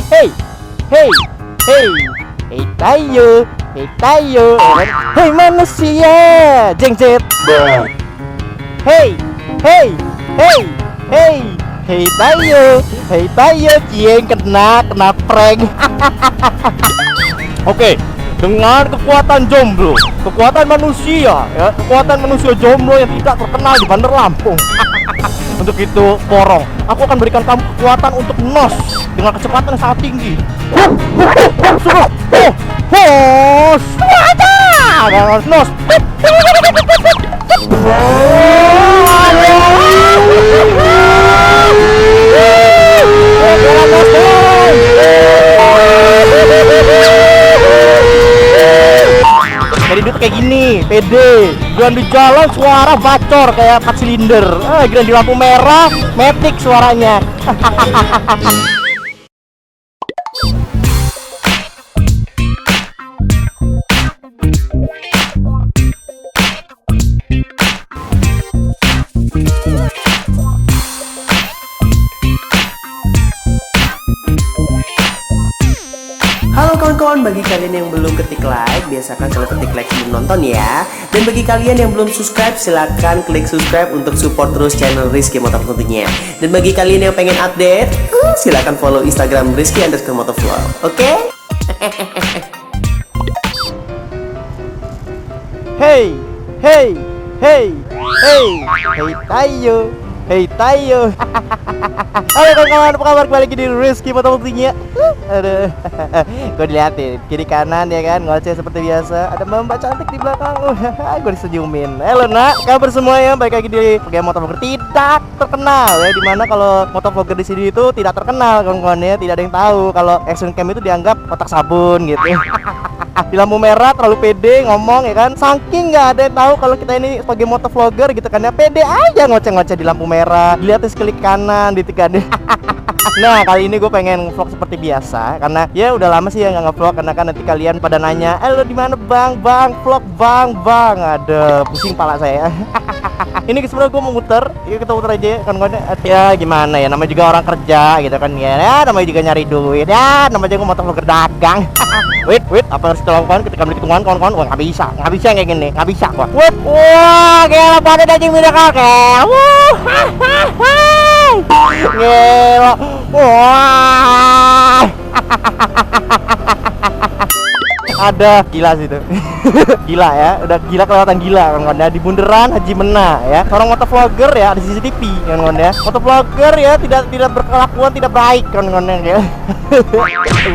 Hey, hey, hey, hey tayo, hey tayo, hey manusia, jengjet. Hey, hey, hey, hey, hey tayo, cieng kena prank. Oke, dengan kekuatan jomblo, kekuatan manusia, ya, kekuatan manusia jomblo yang tidak terkenal di Bandar Lampung. Untuk itu, Porong, aku akan berikan kamu kekuatan untuk nos dengan kecepatan yang sangat tinggi. Nos. Jadi itu kayak gini, pede. Giliran di jalan suara bacor kayak 4 silinder. Giliran di lampu merah, matic suaranya. Halo kawan-kawan, bagi kalian yang belum ketik like, biasakan kalau ketik like sebelum nonton ya. Dan bagi kalian yang belum subscribe, silahkan klik subscribe untuk support terus channel Rizky Motor tentunya. Dan bagi kalian yang pengen update, silahkan follow Instagram Rizky_motovlog. Oke? Hey, hey, hey, hey, hey tayo, hey tayo. Halo kawan-kawan, apa kabar? Kembali lagi di Rizky Motovlognya. Aduh, gue diliatin kiri kanan ya kan, ngoceh seperti biasa. Ada mbak cantik di belakang. Gue disenyumin. Halo nak, kabar semuanya? Baik lagi di motovlogger tidak terkenal ya. Dimana kalau motovlogger di sini itu tidak terkenal kawan-kawan ya. Tidak ada yang tahu kalau action cam itu dianggap kotak sabun gitu. Di lampu merah terlalu pede ngomong ya kan. Saking nggak ada yang tahu kalau kita ini sebagai motovlogger gitu kan ya. Pede aja ngoceh-ngoceh di lampu merah. Dilihatin sekali kanan gitu kan. Nah kali ini gue pengen vlog seperti biasa karena ya udah lama sih ya nggak ngevlog, karena kan nanti kalian pada nanya, lo di mana bang vlog bang. Ada pusing pala saya. Ini sebenarnya gue mau muter, yuk kita muter aja kan ya gimana ya, namanya juga orang kerja gitu kan ya, namanya juga nyari duit ya, namanya juga motovlogger dagang. Wait, apa yang harus kita lakukan ketika beli hitungan kawan-kawan? Wah nggak bisa kayak gini, nggak bisa gua. Wah gila pada daging miracle kayak, gila, wah. Ada gila sih itu. Gila ya, udah gila kelewatan gila kan ya, di bundaran Haji Mena ya. Seorang motovlogger ya, ada CCTV kan ya. Motovlogger ya tidak berkelakuan tidak baik kan ya.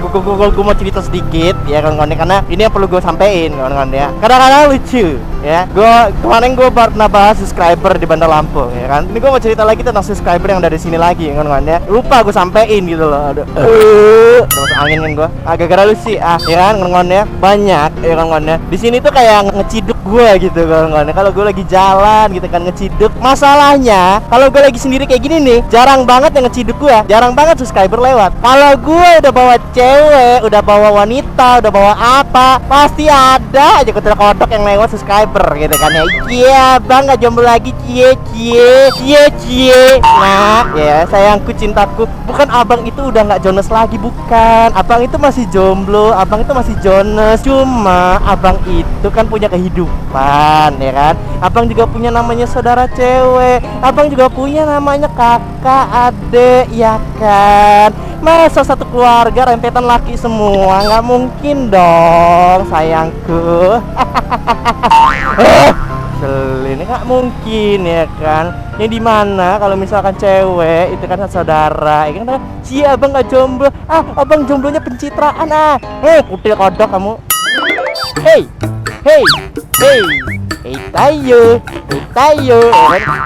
Gue mau cerita sedikit ya kan karena ini yang perlu gue sampein kan ya. Kadang-kadang lucu ya. Kemarin gue pernah bahas subscriber di Bandar Lampung ya kan. Ini gue mau cerita lagi tentang subscriber yang dari sini lagi kan ya. Lupa gue sampein gitu loh. Aduh. Masuk angin kan gue. Gara-gara lu sih ya kan ya. Banyak ya kan ya. Di sini tuh kayak ngeciduk gue gitu kan. Kalau gue lagi jalan gitu kan ngeciduk. Masalahnya kalau gue lagi sendiri kayak gini nih, jarang banget yang ngeciduk gue. Jarang banget subscriber lewat. Kalau gue udah bawa cewek, udah bawa wanita, udah bawa apa, pasti ada aja kodok yang lewat subscriber gitu kan ya. Iya bang, nggak jomblo lagi, cie. Nah ya sayangku cintaku, bukan abang itu udah nggak Jonas lagi, bukan. Abang itu masih jomblo, abang itu masih Jonas. Cuma abang itu kan punya kehidupan ya kan. Abang juga punya namanya saudara cewek, abang juga punya namanya kakak, adik ya kan. Masa satu keluarga rentetan laki semua, nggak mungkin dong sayangku. Ini nggak mungkin ya kan. Ini di mana kalau misalkan cewek itu kan saudara ya kan. Si abang nggak jomblo, abang jomblonya pencitraan kutil kodok kamu. Hey tayo,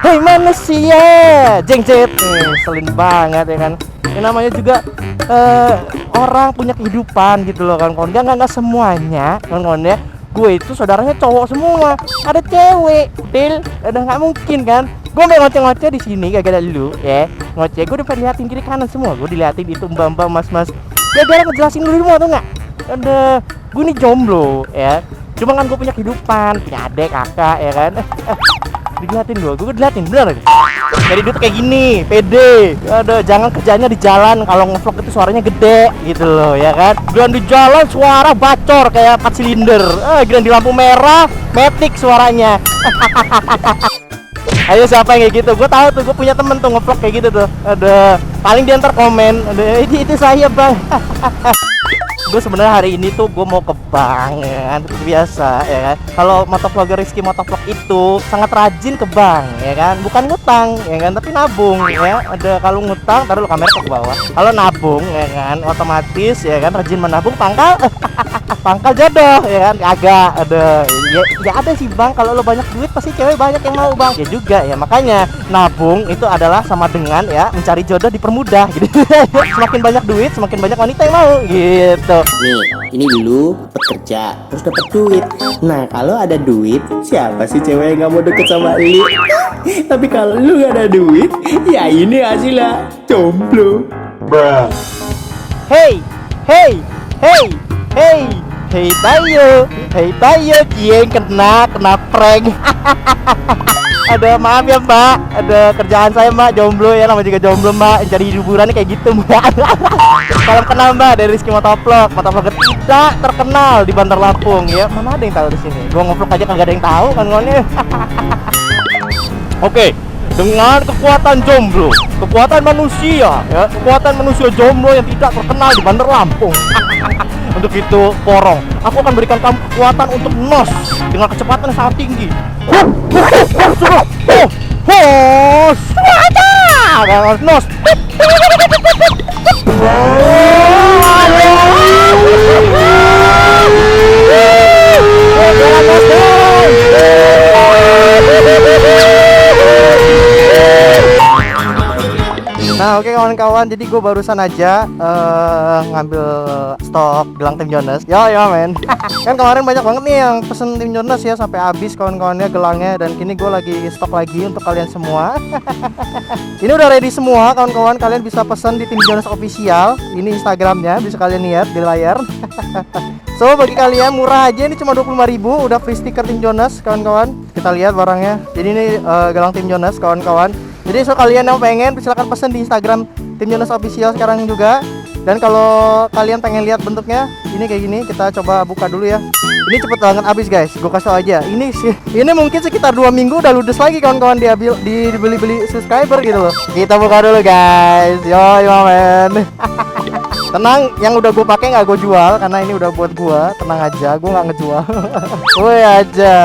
hey manusia, jengjet. Selin banget ya kan. Ini namanya juga orang punya kehidupan gitu loh kan. Nggak semuanya kan ya. Gue itu saudaranya cowok semua, ada cewek, udah nggak mungkin kan. Gue mau ngoceh-ngoceh di sini gara-gara lu ya. Ngoceh, gue udah liatin kiri kanan semua, gue diliatin itu mbak-mbak mas-mas. Gara-gara ngejelasin dulu semua tuh nggak. Ada, gue nih jomblo ya. Cuma kan gue punya kehidupan, punya adik, kakak ya kan. Diliatin gue diliatin bener lagi. Jadi duit kayak gini, pede. Aduh, jangan kerjanya di jalan. Kalau ngevlog itu suaranya gede gitu loh, ya kan. Giliran di jalan suara bacor kayak 4 silinder. Giliran di lampu merah, matic suaranya. Ayo siapa yang kayak gitu? Gue tahu tuh, gue punya temen tuh ngevlog kayak gitu tuh. Ada paling dia ntar komen, ada itu saya bang. Gue sebenarnya hari ini tuh gue mau ke bank, ya kan, biasa ya kan. Kalau motovlogger Rizky Motovlog itu sangat rajin ke bank, ya kan, bukan ngutang, ya kan, tapi nabung, ya. Ada kalau ngutang, taruh kamera ke bawah. Kalau nabung, ya kan, otomatis, ya kan, rajin menabung pangkal, pangkal jodoh, ya kan, agak ada, ya ada sih bang. Kalau lo banyak duit pasti cewek banyak yang mau bang, ya juga ya. Makanya nabung itu adalah sama dengan ya mencari jodoh dipermudah, gitu. Semakin banyak duit, semakin banyak wanita yang mau, gitu. Nih, ini dulu bekerja terus dapat duit. Nah, kalau ada duit, siapa sih cewek yang gak mau deket sama lu? Tapi kalau lu gak ada duit, ya ini hasilnya jomblo. Hey, hey, hey, hey, hey Tayo, Jieng kena prank. Ada maaf ya mbak, ada kerjaan saya mbak, jomblo ya, namanya juga jomblo mbak, cari hiburannya kayak gitu mbak. Salam kenal mbak dari Rizky Motovlog, motovlogger tidak terkenal di Bandar Lampung ya. Mana ada yang tahu di sini? Gua ngevlog aja kagak ada yang tahu kan ngomongnya. Oke, dengan kekuatan jomblo, kekuatan manusia ya, kekuatan manusia jomblo yang tidak terkenal di Bandar Lampung. Untuk itu, porong, aku akan berikan kamu kekuatan untuk nos dengan kecepatan yang sangat tinggi. Nos. Nah oke kawan-kawan, jadi gue barusan aja ngambil stok gelang Tim Jones. Ya men. Kan kemarin banyak banget nih yang pesen Tim Jones ya, sampai habis kawan-kawannya gelangnya. Dan kini gue lagi stok lagi untuk kalian semua. Ini udah ready semua kawan-kawan, kalian bisa pesen di Tim Jones Official. Ini Instagramnya, bisa kalian lihat di layar. So bagi kalian murah aja, ini cuma 25.000, udah free stiker Tim Jones kawan-kawan. Kita lihat barangnya. Jadi ini gelang Tim Jones kawan-kawan. Jadi so kalian yang pengen silahkan pesen di Instagram Tim Jones Official sekarang juga. Dan kalau kalian pengen lihat bentuknya, ini kayak gini. Kita coba buka dulu ya. Ini cepet banget habis guys, gue kasih tau aja. Ini mungkin sekitar 2 minggu udah ludes lagi kawan-kawan, dibeli subscriber gitu loh. Kita buka dulu guys. Yo men. Tenang, yang udah gue pakai nggak gue jual karena ini udah buat gue. Tenang aja, gue nggak ngejual. Woi aja,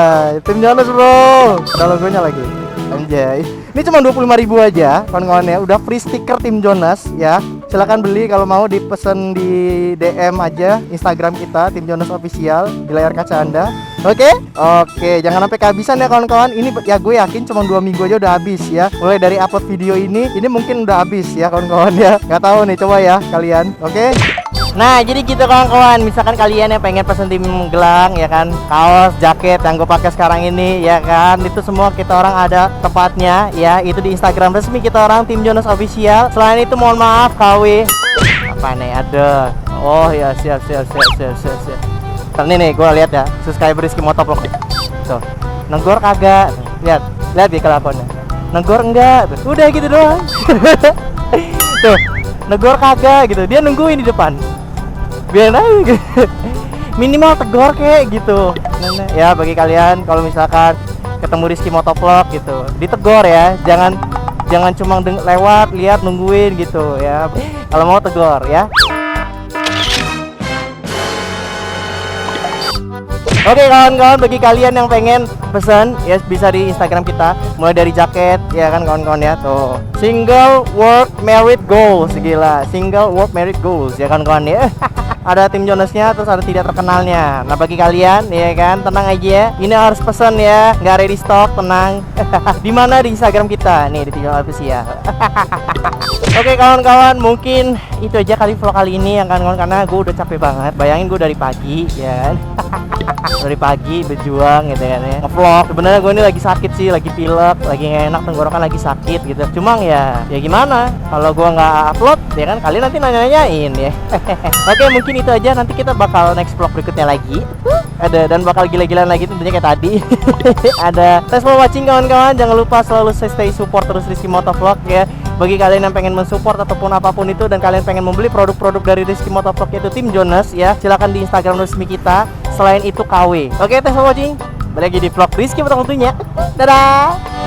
Tim Jones bro. Ada logonya lagi. Anjay. Ini cuma 25.000 aja kawan-kawannya, udah free stiker Tim Jones ya. Silahkan beli, kalau mau dipesen di DM aja Instagram kita Tim Jones Official di layar kaca Anda. Oke, jangan sampai kehabisan ya kawan-kawan. Ini ya gue yakin cuma 2 minggu aja udah habis ya. Mulai dari upload video ini mungkin udah habis ya kawan-kawan ya. Gak tahu nih, coba ya kalian. Oke. Nah jadi gitu kawan-kawan, misalkan kalian yang pengen pesen tim gelang ya kan, kaos, jaket yang gue pakai sekarang ini ya kan, itu semua kita orang ada tempatnya ya, itu di Instagram resmi kita orang Tim Jones Official. Selain itu mohon maaf KW apa nih ada, oh ya siap. Ini nih gue lihat ya, subscriber Rizky Motovlog tuh, nenggor kagak, lihat di kelakuannya, nenggor enggak, udah gitu doang. Tuh negor kagak gitu, dia nungguin di depan biar aja gitu. Minimal tegor kayak gitu. Nah, ya bagi kalian kalau misalkan ketemu Rizky Motovlog gitu, ditegor ya, jangan cuma lewat lihat nungguin gitu ya. Kalau mau tegor ya. Oke kawan-kawan, bagi kalian yang pengen pesan ya bisa di Instagram kita, mulai dari jaket ya kan kawan-kawan ya, tuh single work married goals, gila, single work married goals ya kan kawan ya. Ada Tim Jonesnya, terus ada tidak terkenalnya. Nah bagi kalian ya kan, tenang aja, ini harus pesan ya, nggak ready stock, tenang. Di mana di Instagram kita nih, di Tim Jones Official. Oke kawan-kawan, mungkin itu aja kali vlog kali ini yang kawan-kawan, karena gue udah capek banget. Bayangin gue dari pagi ya kan. Dari pagi berjuang gitu kan ya, vlog. Sebenarnya gue ini lagi sakit sih, lagi pilek, lagi nggak enak, tenggorokan lagi sakit gitu. Cuma ya gimana? Kalau gue nggak upload, ya kan kalian nanti nanya-nanyain ya. Oke, mungkin itu aja. Nanti kita bakal next vlog berikutnya lagi. Dan bakal gila-gilaan lagi tentunya kayak tadi. Thanks for watching kawan-kawan. Jangan lupa selalu stay support terus Rizky Motovlog ya. Bagi kalian yang pengen mensupport ataupun apapun itu dan kalian pengen membeli produk-produk dari Rizky Motovlog yaitu Tim Jonas ya, silakan di Instagram resmi kita. Selain itu KW. Oke, thanks for watching. Balik lagi di vlog Rizky Motovlog tentunya. Dadah.